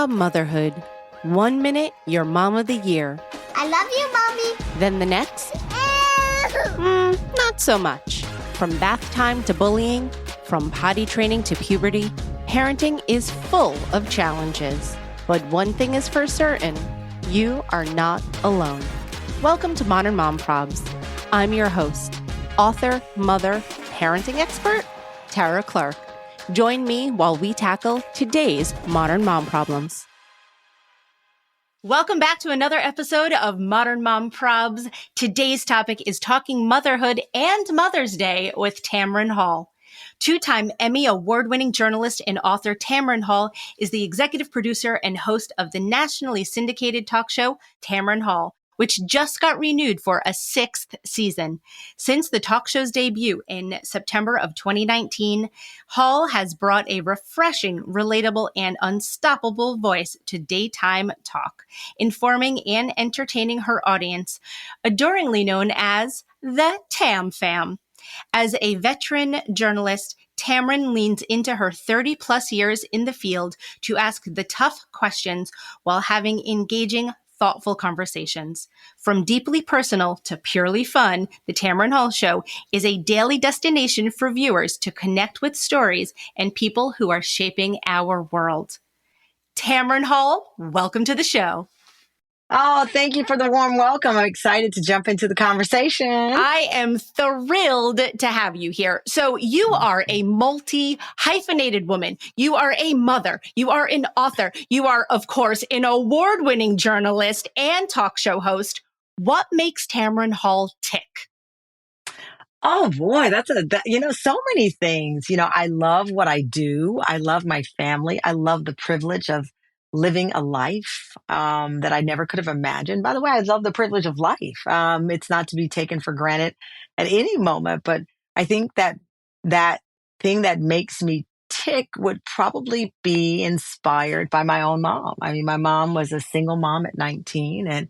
about motherhood. 1 minute, you're mom of the year. I love you, Mommy. Then the next, not so much. From bath time to bullying, from potty training to puberty, parenting is full of challenges. But one thing is for certain, you are not alone. Welcome to Modern Mom Probs. I'm your host, author, mother, parenting expert, Tara Clark. Join me while we tackle today's modern mom problems. Welcome back to another episode of Modern Mom Probs. Today's topic is talking motherhood and Mother's Day with Tamron Hall. Two-time Emmy award-winning journalist and author Tamron Hall is the executive producer and host of the nationally syndicated talk show Tamron Hall, which just got renewed for a 6th season. Since the talk show's debut in September of 2019, Hall has brought a refreshing, relatable, and unstoppable voice to daytime talk, informing and entertaining her audience, adoringly known as the Tam Fam. As a veteran journalist, Tamron leans into her 30-plus years in the field to ask the tough questions while having engaging, thoughtful conversations. From deeply personal to purely fun, The Tamron Hall Show is a daily destination for viewers to connect with stories and people who are shaping our world. Tamron Hall, welcome to the show. Oh, thank you for the warm welcome. I'm excited to jump into the conversation. I am thrilled to have you here. So you are a multi-hyphenated woman. You are a mother. You are an author. You are, of course, an award-winning journalist and talk show host. What makes Tamron Hall tick? Oh boy, so many things. I love what I do. I love my family. I love the privilege of living a life that I never could have imagined. By the way, I love the privilege of life. It's not to be taken for granted at any moment, but I think that thing that makes me tick would probably be inspired by my own mom. I mean, my mom was a single mom at 19, and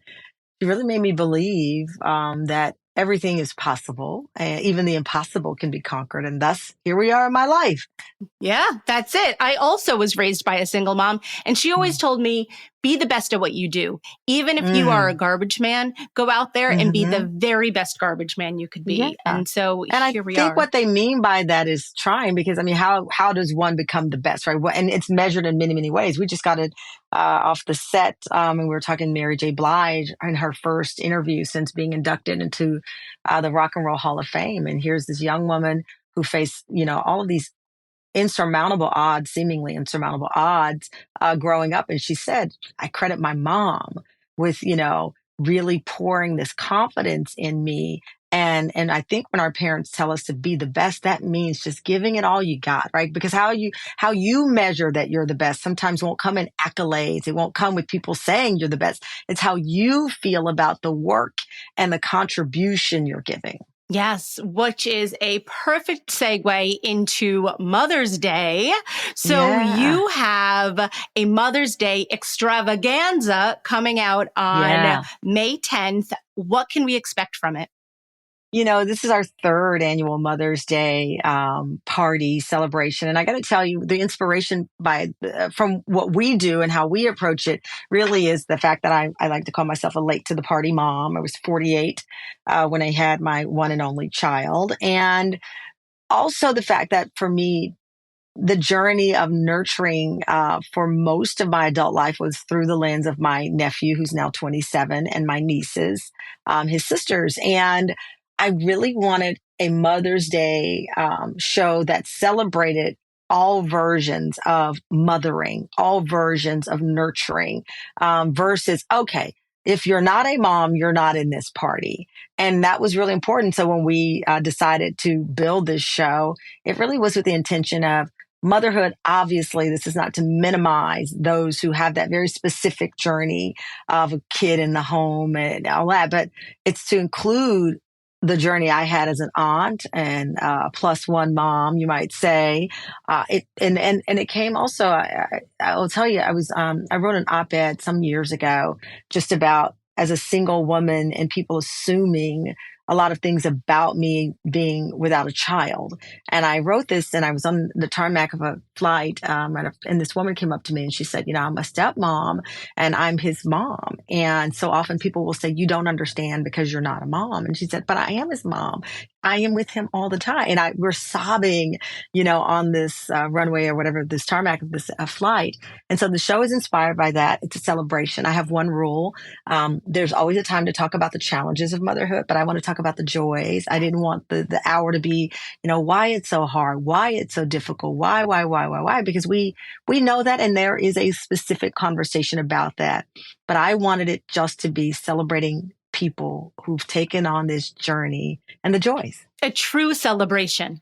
she really made me believe that everything is possible. Even the impossible can be conquered. And thus, here we are in my life. Yeah, that's it. I also was raised by a single mom, and she always told me, be the best at what you do. Even if you are a garbage man, go out there and be the very best garbage man you could be. Yeah. And so And here we I are. think what they mean by that is trying, because I mean, how does one become the best, right? And it's measured in many, many ways. We just got it off the set, and we were talking Mary J. Blige in her first interview since being inducted into the Rock and Roll Hall of Fame. And here's this young woman who faced, all of these seemingly insurmountable odds growing up. And she said, I credit my mom with, really pouring this confidence in me. And I think when our parents tell us to be the best, that means just giving it all you got, right? Because how you measure that you're the best sometimes won't come in accolades. It won't come with people saying you're the best. It's how you feel about the work and the contribution you're giving. Yes, which is a perfect segue into Mother's Day. So you have a Mother's Day extravaganza coming out on May 10th. What can we expect from it? This is our 3rd annual Mother's Day party celebration. And I got to tell you, the inspiration from what we do and how we approach it really is the fact that I like to call myself a late to the party mom. I was 48 when I had my one and only child. And also the fact that for me, the journey of nurturing for most of my adult life was through the lens of my nephew, who's now 27, and my nieces, his sisters. And I really wanted a Mother's Day show that celebrated all versions of mothering, all versions of nurturing, versus, okay, if you're not a mom, you're not in this party. And that was really important. So when we decided to build this show, it really was with the intention of motherhood. Obviously, this is not to minimize those who have that very specific journey of a kid in the home and all that, but it's to include the journey I had as an aunt and plus one mom, you might say. It came also. I will tell you, I wrote an op-ed some years ago just about as a single woman and people assuming a lot of things about me being without a child. And I wrote this, and I was on the tarmac of a flight, and this woman came up to me and she said, I'm a stepmom and I'm his mom. And so often people will say, you don't understand because you're not a mom. And she said, but I am his mom. I am with him all the time. And we're sobbing, on this runway or whatever, this tarmac of this flight. And so the show is inspired by that. It's a celebration. I have one rule. There's always a time to talk about the challenges of motherhood, but I want to talk about the joys. I didn't want the hour to be, why it's so hard, why it's so difficult, why, because we know that, and there is a specific conversation about that. But I wanted it just to be celebrating people who've taken on this journey and the joys. A true celebration.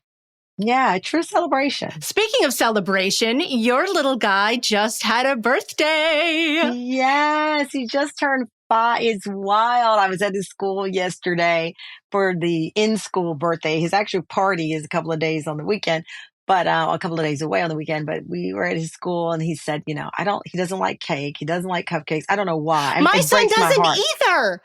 Yeah, a true celebration. Speaking of celebration, your little guy just had a birthday. Yes, he just turned 5. It's wild. I was at his school yesterday for the in-school birthday. His actual party is a couple of days on the weekend, but a couple of days away on the weekend. But we were at his school, and he said, he doesn't like cake. He doesn't like cupcakes. I don't know why. My son doesn't either.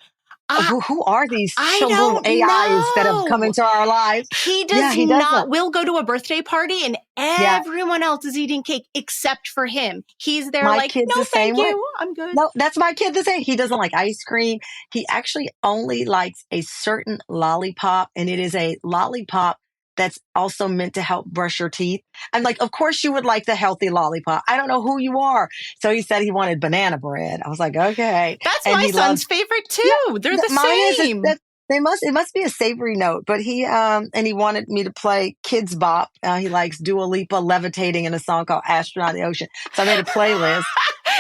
Who are these I little don't AIs that have come know. into our lives? He does not. We'll go to a birthday party and everyone else is eating cake except for him. He's there My like, kid's no, the same thank way. you. I'm good. No, that's my kid the same. He doesn't like ice cream. He actually only likes a certain lollipop, and it is a lollipop that's also meant to help brush your teeth. I'm like, of course you would like the healthy lollipop. I don't know who you are. So he said he wanted banana bread. I was like, okay. That's my son's favorite too. Yeah, they're the same. It must be a savory note, but he wanted me to play Kids Bop. He likes Dua Lipa levitating in a song called Astronaut in the Ocean. So I made a playlist.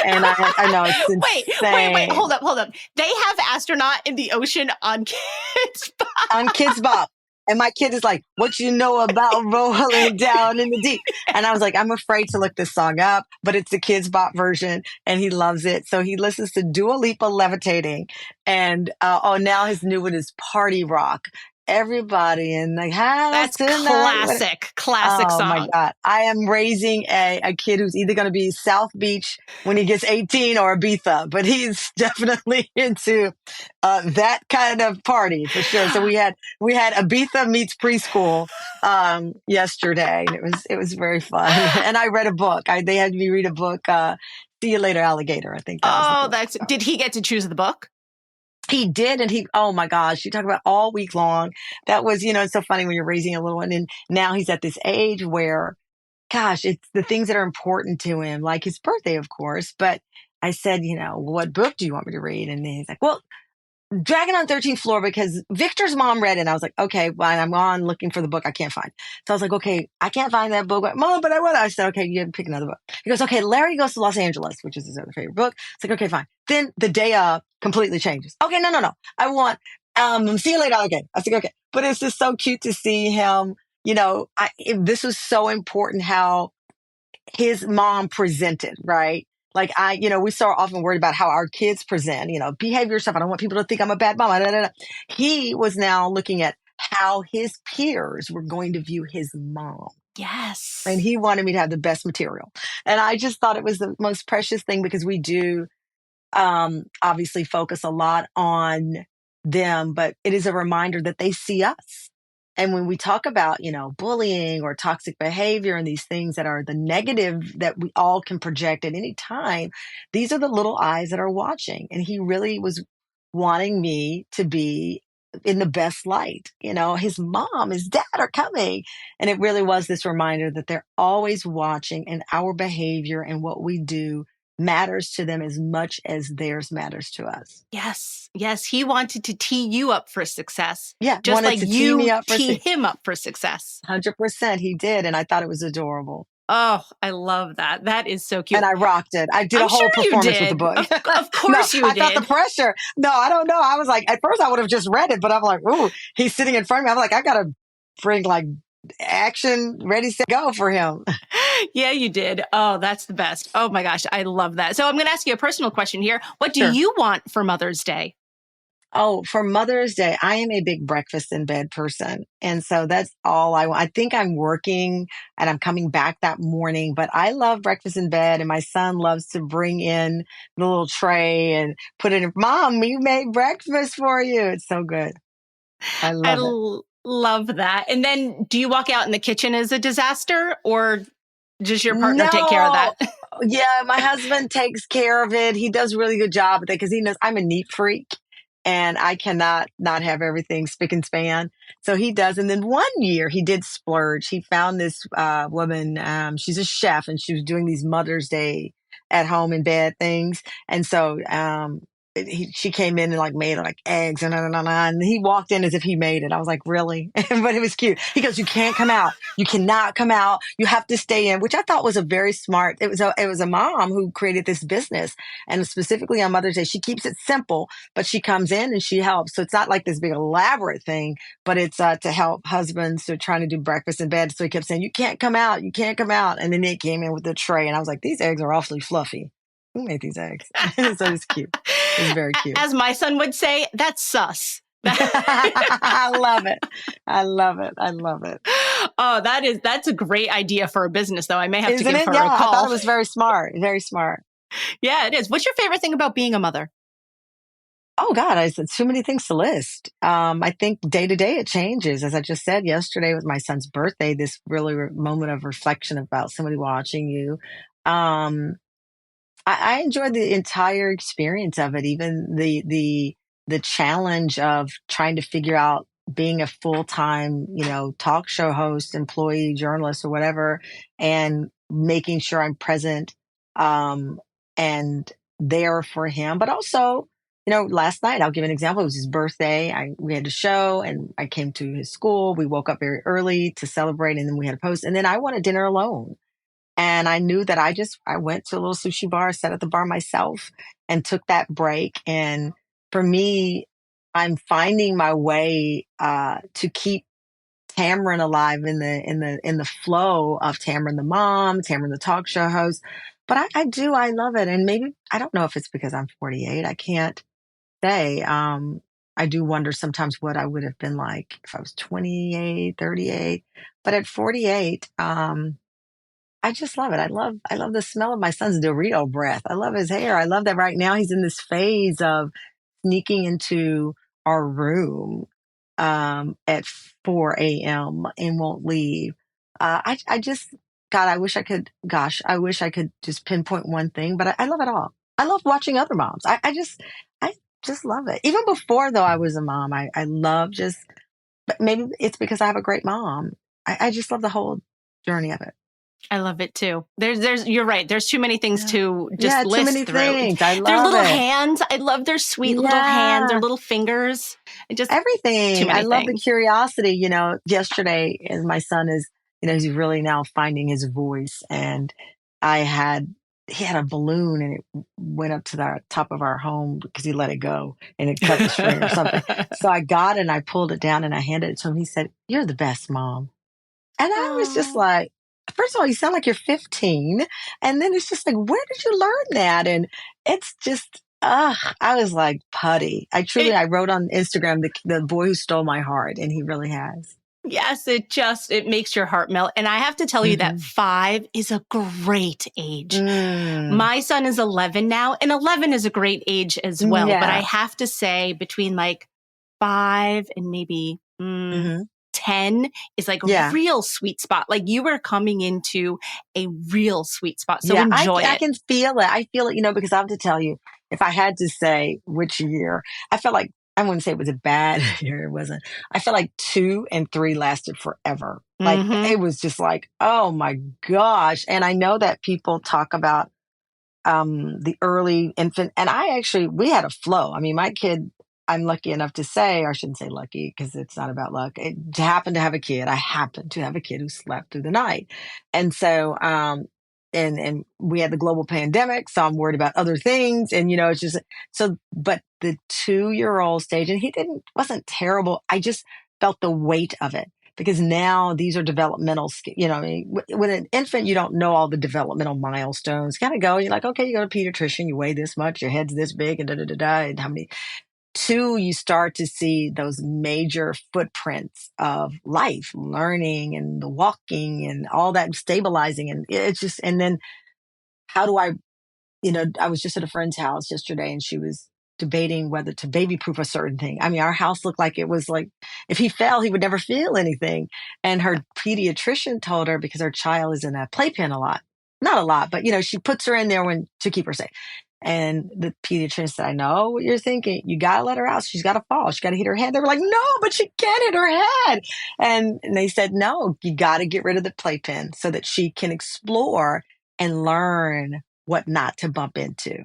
And I know it's insane. Wait, hold up. They have Astronaut in the Ocean on Kids Bop. On Kids Bop. And my kid is like, what you know about rolling down in the deep? And I was like, I'm afraid to look this song up, but it's the Kids Bop version and he loves it. So he listens to Dua Lipa levitating. And now his new one is Party Rock. Everybody in the house. That's tonight. Classic song. Oh my God. I am raising a kid who's either going to be South Beach when he gets 18 or Ibiza, but he's definitely into that kind of party for sure. So we had Ibiza meets preschool yesterday, and it was very fun. And I read a book. They had me read a book, See You Later, Alligator. I think that was the book. Did he get to choose the book? He did. And oh my gosh, you talk about all week long. That was, it's so funny when you're raising a little one. And now he's at this age where, gosh, it's the things that are important to him, like his birthday, of course. But I said, what book do you want me to read? And he's like, well, Dragon on 13th Floor, because Victor's mom read it. And I was like, okay, well, I'm on looking for the book I can't find. So I was like, okay, I can't find that book. Mom, but I want it. I said, okay, you have to pick another book. He goes, okay, Larry Goes to Los Angeles, which is his other favorite book. It's like, okay, fine. Then the day of completely changes. Okay, no. I want, See You Later, Alligator. I was like, okay. But it's just so cute to see him, this was so important how his mom presented, right? Like we so often worried about how our kids present, behave yourself. I don't want people to think I'm a bad mom. He was now looking at how his peers were going to view his mom. Yes. And he wanted me to have the best material. And I just thought it was the most precious thing because we do obviously focus a lot on them, but it is a reminder that they see us. And when we talk about, bullying or toxic behavior and these things that are the negative that we all can project at any time, these are the little eyes that are watching. And he really was wanting me to be in the best light. His mom, his dad are coming. And it really was this reminder that they're always watching, and our behavior and what we do matters to them as much as theirs matters to us. Yes. He wanted to tee you up for success. Yeah. Just like you tee him up for success. 100% he did. And I thought it was adorable. Oh, I love that. That is so cute. And I rocked it. I did a whole performance with the book. Of course you did. I felt the pressure. No, I don't know. I was like, at first I would have just read it, but I'm like, ooh, he's sitting in front of me. I'm like, I got to bring action, ready, set, go for him. Yeah, you did. Oh, that's the best. Oh my gosh, I love that. So I'm going to ask you a personal question here. What do you want for Mother's Day? Oh, for Mother's Day, I am a big breakfast in bed person. And so that's all I want. I think I'm working and I'm coming back that morning, but I love breakfast in bed. And my son loves to bring in the little tray and put it in. Mom, we made breakfast for you. It's so good. I love it. Love that. And then do you walk out in the kitchen as a disaster, or does your partner take care of No. that? Yeah, my husband takes care of it. He does a really good job with it because he knows I'm a neat freak and I cannot not have everything spick and span. So he does. And then one year he did splurge. He found this woman. She's a chef and she was doing these Mother's Day at home in bed things. And so she came in and like made like eggs and he walked in as if he made it. I was like, really? But it was cute. He goes, you can't come out. You cannot come out. You have to stay in, which I thought was a very smart. It was a mom who created this business, and specifically on Mother's Day, she keeps it simple, but she comes in and she helps. So it's not like this big elaborate thing, but it's to help husbands who are trying to do breakfast in bed. So he kept saying, "You can't come out. You can't come out." And then Nick came in with the tray, and I was like, "These eggs are awfully fluffy. Who made these eggs?" So it's cute. It's very cute. As my son would say, that's sus. I love it. I love it. I love it. Oh, that's a great idea for a business, though. I may have to Isn't give it? her Yeah, a I call. thought it was very smart. Very smart. Yeah, it is. What's your favorite thing about being a mother? Oh God, I said too many things to list. I think day to day it changes. As I just said, yesterday was my son's birthday. This really moment of reflection about somebody watching you. Um, I enjoyed the entire experience of it, even the challenge of trying to figure out being a full time, talk show host, employee, journalist, or whatever, and making sure I'm present and there for him. But also, last night I'll give an example. It was his birthday. We had a show, and I came to his school. We woke up very early to celebrate, and then we had a post. And then I wanted dinner alone. And I knew that I went to a little sushi bar, sat at the bar myself and took that break. And for me, I'm finding my way, to keep Tamron alive in the flow of Tamron the mom, Tamron the talk show host. But I love it. And maybe, I don't know if it's because I'm 48. I can't say. I do wonder sometimes what I would have been like if I was 28, 38. But at 48, I just love it. I love the smell of my son's Dorito breath. I love his hair. I love that right now he's in this phase of sneaking into our room at 4 a.m. and won't leave. I just, God, I wish I could just pinpoint one thing, but I love it all. I love watching other moms. I just love it. Even before though I was a mom, I love just, but maybe it's because I have a great mom. I just love the whole journey of it. I love it too. You're right. There's too many things to just Too list many through. things. I Their love little it. hands. I love their sweet little hands, their Yeah. little fingers. Too Everything. I many love the things. curiosity. Yesterday, as my son is, he's really now finding his voice. And he had a balloon and it went up to the top of our home because he let it go and it cut the string or something. So I got it and I pulled it down and I handed it to him. He said, "You're the best mom." And I was just Oh. like, first of all, you sound like you're 15. And then it's just like, where did you learn that? And it's just, I was like putty. I wrote on Instagram, the boy who stole my heart. And he really has. Yes, it makes your heart melt. And I have to tell you that Mm-hmm. 5 is a great age. Mm. My son is 11 now, and 11 is a great age as well. But I Yeah. have to say, between like 5 and maybe Mm-hmm. 10 is like a Yeah. real sweet spot. Like you were coming into a real sweet spot. So Yeah. enjoy I it. can feel it. I feel it, because I have to tell you, if I had to say which year, I felt like, I wouldn't say it was a bad year. It wasn't. I felt like 2 and 3 lasted forever. Like it was just like, oh my gosh. And I know that people talk about the early infant, and we had a flow. I mean, my kid, I'm lucky enough to say, or I shouldn't say lucky because it's not about luck. It happened to have a kid. I happened to have a kid who slept through the night. And so, and we had the global pandemic. So I'm worried about other things. And, it's just so, but the 2-year-old stage, and wasn't terrible. I just felt the weight of it. Because now these are developmental, I mean, with an infant, you don't know all the developmental milestones. Kind of go, you're like, okay, you go to pediatrician, you weigh this much, your head's this big, and and how many. 2, you start to see those major footprints of life, learning and the walking and all that stabilizing. And it's just, and then how do I was just at a friend's house yesterday and she was debating whether to baby proof a certain thing. I mean, our house looked like it was like, if he fell, he would never feel anything. And her pediatrician told her, because her child is in a playpen a lot, not a lot, but she puts her in there to keep her safe. And the pediatrician said, I know what you're thinking. You got to let her out. She's got to fall. She got to hit her head. They were like, no, but she can't hit her head. And they said, no, you got to get rid of the playpen so that she can explore and learn what not to bump into.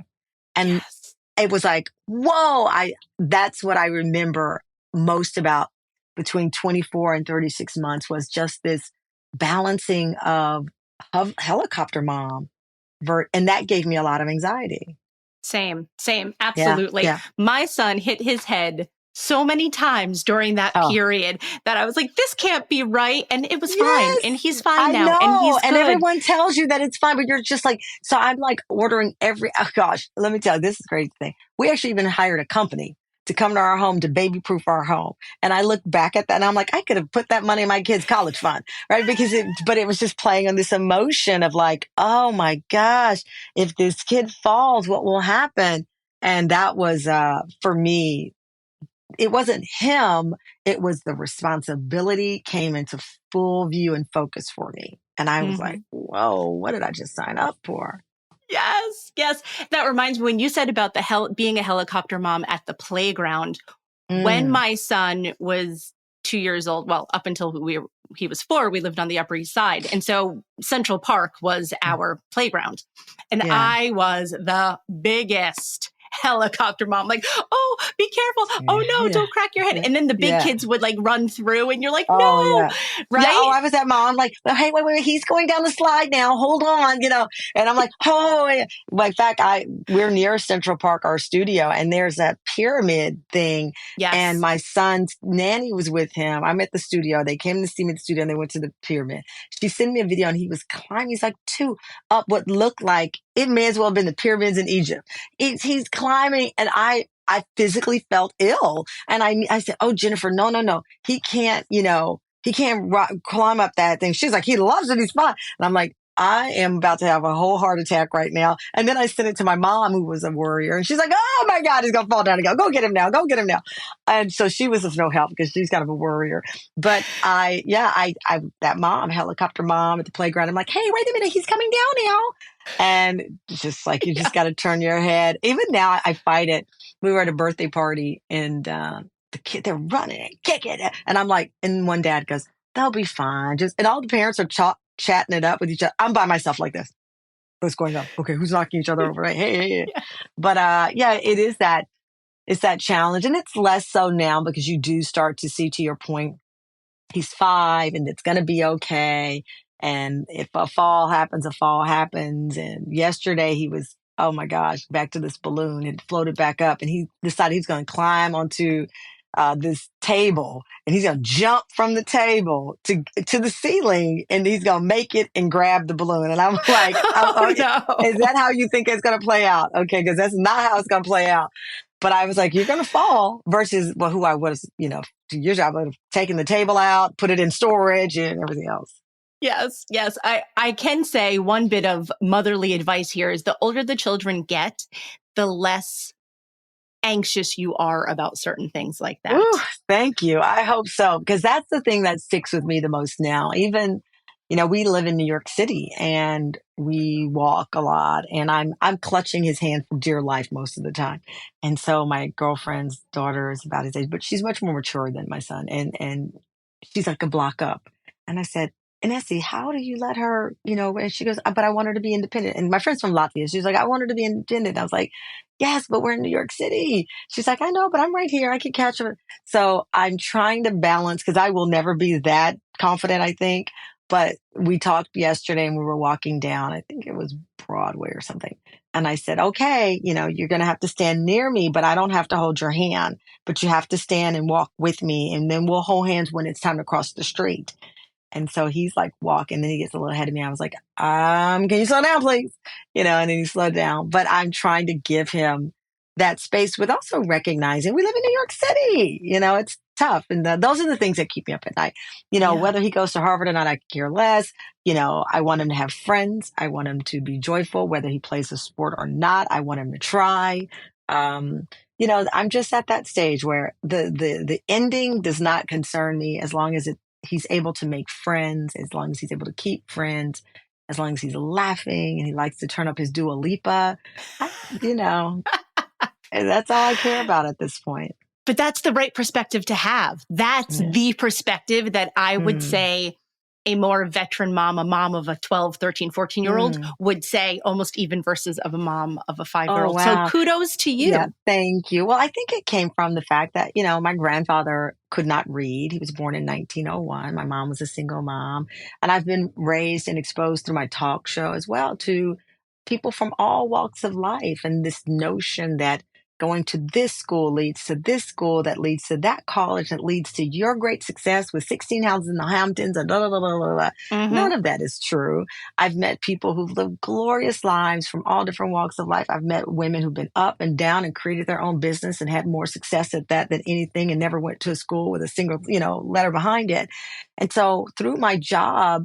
And Yes. it was like, whoa, that's what I remember most about between 24 and 36 months, was just this balancing of helicopter mom. And that gave me a lot of anxiety. Same, Yeah, absolutely. yeah. My son hit his head so many times during that Oh, period that I was like, this can't be right. And it was fine. yes, And he's fine I now. And know. he's And good. everyone tells you that it's fine, but you're just like, so I'm like ordering oh gosh, let me tell you, this is a great thing. We actually even hired a company to come to our home to baby proof our home. And I look back at that and I'm like, I could have put that money in my kids' college fund, right? Because but it was just playing on this emotion of like, oh my gosh, if this kid falls, what will happen? And that was, for me, it wasn't him. It was the responsibility came into full view and focus for me. And I was like, whoa, what did I just sign up for? Yes, yes. That reminds me when you said about being a helicopter mom at the playground. When Mm, my son was 2 years old, well, up until he was 4, we lived on the Upper East Side. And so Central Park was our playground. And yeah. I was the biggest helicopter mom, like, oh, be careful. Oh no, Yeah. don't crack your head. Yeah. And then the big Yeah. kids would like run through and you're like, Oh no, yeah. Yeah. Oh, right? I was that mom. Like, hey, wait, he's going down the slide now. Hold on. And I'm like, oh, yeah. Well, in fact, we're near Central Park, our studio, and there's that pyramid thing. And Yes. my son's nanny was with him. I'm at the studio. They came to see me at the studio and they went to the pyramid. She sent me a video and he was climbing. He's like 2 up what looked like it may as well have been the pyramids in Egypt. He's climbing and I physically felt ill. And I said, oh, Jennifer, no. He can't, he can't climb up that thing. She's like, he loves it. He's fine. And I'm like, I am about to have a whole heart attack right now. And then I sent it to my mom, who was a worrier. And she's like, oh my God, he's going to fall down again. Go get him now. Go get him now. And so she was of no help because she's kind of a worrier. But that mom, helicopter mom at the playground, I'm like, hey, wait a minute. He's coming down now. And it's just like, you just got to turn your head. Even now I fight it. We were at a birthday party and, the kid, they're running and kicking it. And I'm like, and one dad goes, they'll be fine. And all the parents are chatting it up with each other. I'm by myself like this. What's going on? Okay. Who's knocking each other over? Right? Hey. Yeah. But, yeah, it's that challenge. And it's less so now because you do start to see, to your point, he's 5 and it's going to be okay. And if a fall happens, a fall happens. And yesterday he was, oh my gosh, back to this balloon. It floated back up and he decided he's going to climb onto this table and he's going to jump from the table to the ceiling and he's going to make it and grab the balloon. And I'm like, Oh no. is that how you think it's going to play out? Okay. Cause that's not how it's going to play out. But I was like, you're going to fall versus who I was, 2 years ago, I would have taken the table out, put it in storage and everything else. Yes. I can say one bit of motherly advice here is the older the children get, the less anxious you are about certain things like that. Ooh, thank you. I hope so. Because that's the thing that sticks with me the most now. Even, we live in New York City and we walk a lot and I'm clutching his hand for dear life most of the time. And so my girlfriend's daughter is about his age, but she's much more mature than my son. And she's like a block up. And I said, Nessie, how do you let her, and she goes, but I want her to be independent. And my friend's from Latvia. She's like, I want her to be independent. I was like, yes, but we're in New York City. She's like, I know, but I'm right here. I can catch her. So I'm trying to balance because I will never be that confident, I think. But we talked yesterday and we were walking down. I think it was Broadway or something. And I said, okay, you're going to have to stand near me, but I don't have to hold your hand, but you have to stand and walk with me. And then we'll hold hands when it's time to cross the street. And so he's like walking, and then he gets a little ahead of me. I was like, can you slow down, please? And then he slowed down. But I'm trying to give him that space with also recognizing we live in New York City. It's tough. And those are the things that keep me up at night. Yeah. Whether he goes to Harvard or not, I care less. I want him to have friends. I want him to be joyful, whether he plays a sport or not. I want him to try. I'm just at that stage where the ending does not concern me as long as he's able to make friends, as long as he's able to keep friends, as long as he's laughing and he likes to turn up his Dua Lipa. You know, and that's all I care about at this point. But that's the right perspective to have. That's the perspective that I would say a more veteran mom, a mom of a 12, 13, 14-year-old would say, almost even versus of a mom of a 5-year-old. Oh, wow. So kudos to you. Yeah, thank you. Well, I think it came from the fact that, my grandfather could not read. He was born in 1901. My mom was a single mom. And I've been raised and exposed through my talk show as well to people from all walks of life. And this notion that going to this school leads to this school, that leads to that college, that leads to your great success with 16 houses in the Hamptons, and blah, blah, blah, blah, blah. None of that is true. I've met people who've lived glorious lives from all different walks of life. I've met women who've been up and down and created their own business and had more success at that than anything, and never went to a school with a single, letter behind it. And so through my job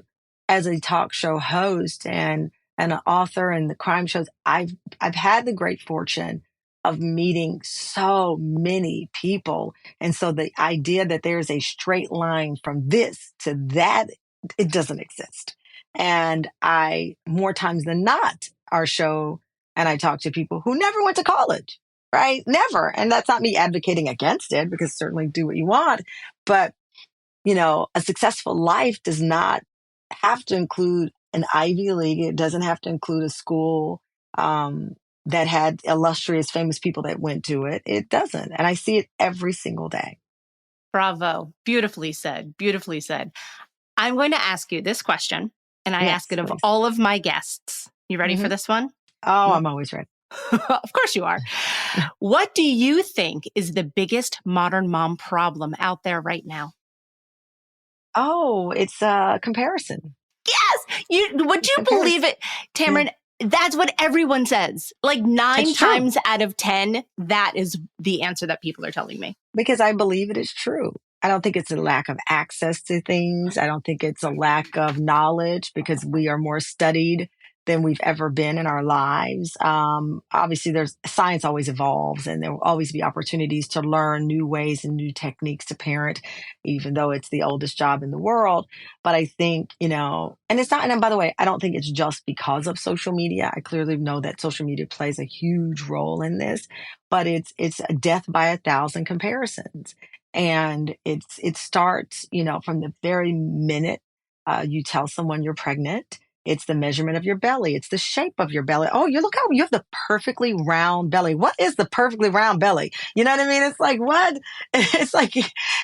as a talk show host and an author and the crime shows, I've had the great fortune of meeting so many people. And so the idea that there's a straight line from this to that, it doesn't exist. And more times than not, our show, and I talk to people who never went to college, right? Never. And that's not me advocating against it, because certainly do what you want. But, a successful life does not have to include an Ivy League. It doesn't have to include a school that had illustrious, famous people that went to it. It doesn't. And I see it every single day. Bravo. Beautifully said. Beautifully said. I'm going to ask you this question, and I ask it of all of my guests. You ready for this one? Oh, I'm always ready. Of course you are. What do you think is the biggest modern mom problem out there right now? Oh, it's comparison. Yes. Would you believe it, Tamron? Yeah. That's what everyone says. Like 9 times out of 10, that is the answer that people are telling me. Because I believe it is true. I don't think it's a lack of access to things. I don't think it's a lack of knowledge, because we are more studied than we've ever been in our lives. Obviously, science always evolves, and there will always be opportunities to learn new ways and new techniques to parent, even though it's the oldest job in the world. But I think, and it's not, and by the way, I don't think it's just because of social media. I clearly know that social media plays a huge role in this, but it's a death by 1,000 comparisons. And it starts, from the very minute you tell someone you're pregnant. It's the measurement of your belly. It's the shape of your belly. Oh, you look how you have the perfectly round belly. What is the perfectly round belly? You know what I mean? It's like, what? It's like,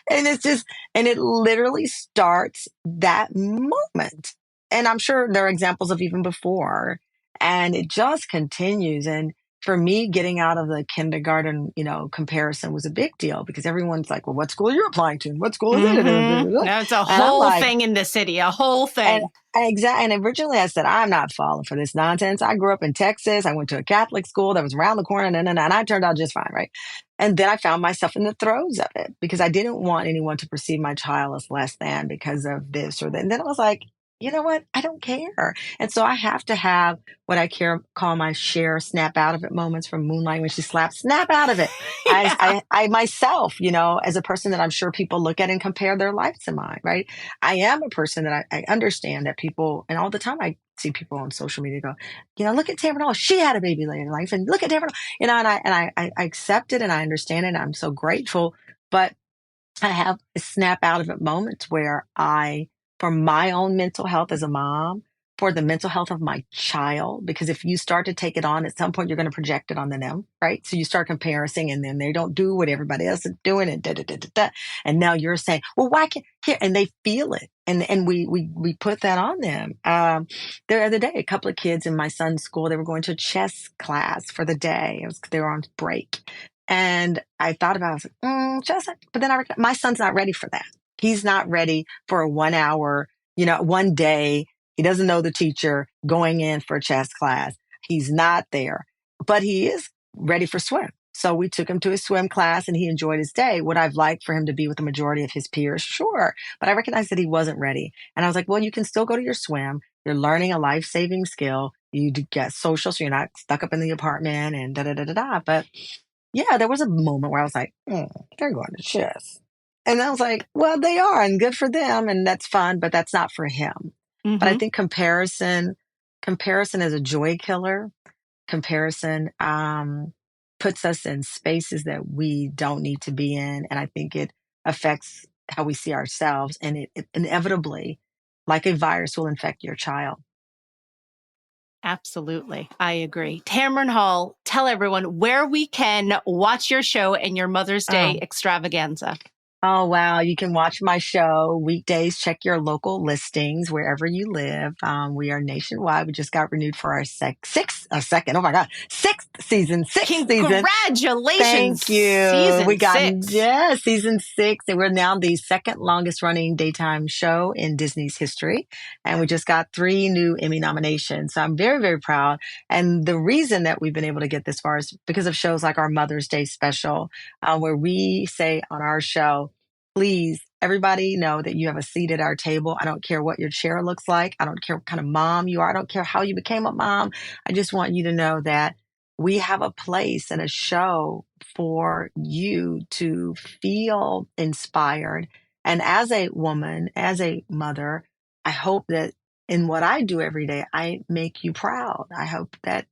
and it literally starts that moment. And I'm sure there are examples of even before, and it just continues. And for me, getting out of the kindergarten, comparison was a big deal, because everyone's like, well, what school are you applying to? What school is it? No, it's a whole thing in the city, a whole thing. Exactly. And originally I said, I'm not falling for this nonsense. I grew up in Texas. I went to a Catholic school that was around the corner, and I turned out just fine, right? And then I found myself in the throes of it, because I didn't want anyone to perceive my child as less than because of this or that. And then I was like, you know what? I don't care. And so I have to have what I call my Cher snap out of it moments from Moonlight, when she slaps, snap out of it. Yeah. I myself, as a person that I'm sure people look at and compare their life to mine, right? I am a person that I understand that people, and all the time I see people on social media go, look at Tamron Hall. She had a baby later in life, and look at Tamron Hall, and I accept it, and I understand it, and I'm so grateful. But I have a snap out of it moments where for my own mental health as a mom, for the mental health of my child, because if you start to take it on, at some point you're going to project it on them, right? So you start comparing, and then they don't do what everybody else is doing, and da da da da da. And now you're saying, well, why can't here? And they feel it, and we put that on them. The other day, a couple of kids in my son's school, they were going to a chess class for the day. They were on break. And I thought about it. I was like, chess, but then my son's not ready for that. He's not ready for a 1 hour, one day. He doesn't know the teacher going in for a chess class. He's not there, but he is ready for swim. So we took him to his swim class, and he enjoyed his day. Would I've liked for him to be with the majority of his peers? Sure. But I recognized that he wasn't ready. And I was like, well, you can still go to your swim. You're learning a life-saving skill. You get social, so you're not stuck up in the apartment and da da da da da. But yeah, there was a moment where I was like, they're going to chess. And I was like, well, they are, and good for them, and that's fun, but that's not for him. But I Mm-hmm. think comparison is a joy killer. Comparison puts us in spaces that we don't need to be in, and I think it affects how we see ourselves, and it inevitably, like a virus, will infect your child. Absolutely. I agree. Tamron Hall, tell everyone where we can watch your show and your Mother's Day Oh. extravaganza. Oh, wow. You can watch my show weekdays. Check your local listings wherever you live. We are nationwide. We just got renewed for our sixth season. Congratulations. Thank you. We Season got, 6. yeah, season 6. And we're now the second longest running daytime show in Disney's history. And we just got 3 new Emmy nominations. So I'm very, very proud. And the reason that we've been able to get this far is because of shows like our Mother's Day special, where we say on our show, please, everybody know that you have a seat at our table. I don't care what your chair looks like. I don't care what kind of mom you are. I don't care how you became a mom. I just want you to know that we have a place and a show for you to feel inspired. And as a woman, as a mother, I hope that in what I do every day, I make you proud. I hope that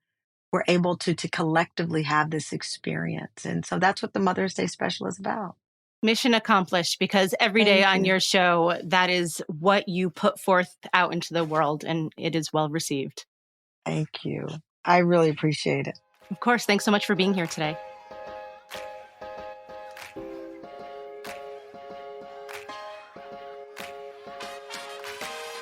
we're able to collectively have this experience. And so that's what the Mother's Day special is about. Mission accomplished, because every day Thank on you. your show, that is what you put forth out into the world, and it is well received. Thank you. I really appreciate it. Of course. Thanks so much for being here today.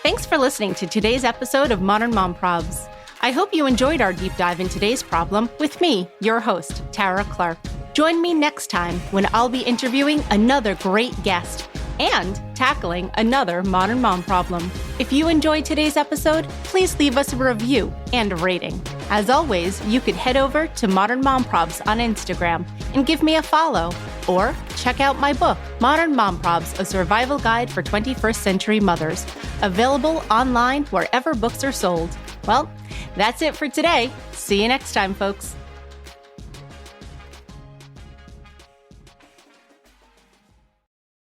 Thanks for listening to today's episode of Modern Mom Probs. I hope you enjoyed our deep dive in today's problem with me, your host, Tara Clark. Join me next time when I'll be interviewing another great guest and tackling another modern mom problem. If you enjoyed today's episode, please leave us a review and a rating. As always, you could head over to Modern Mom Probs on Instagram and give me a follow, or check out my book, Modern Mom Probs, A Survival Guide for 21st Century Mothers, available online wherever books are sold. Well, that's it for today. See you next time, folks.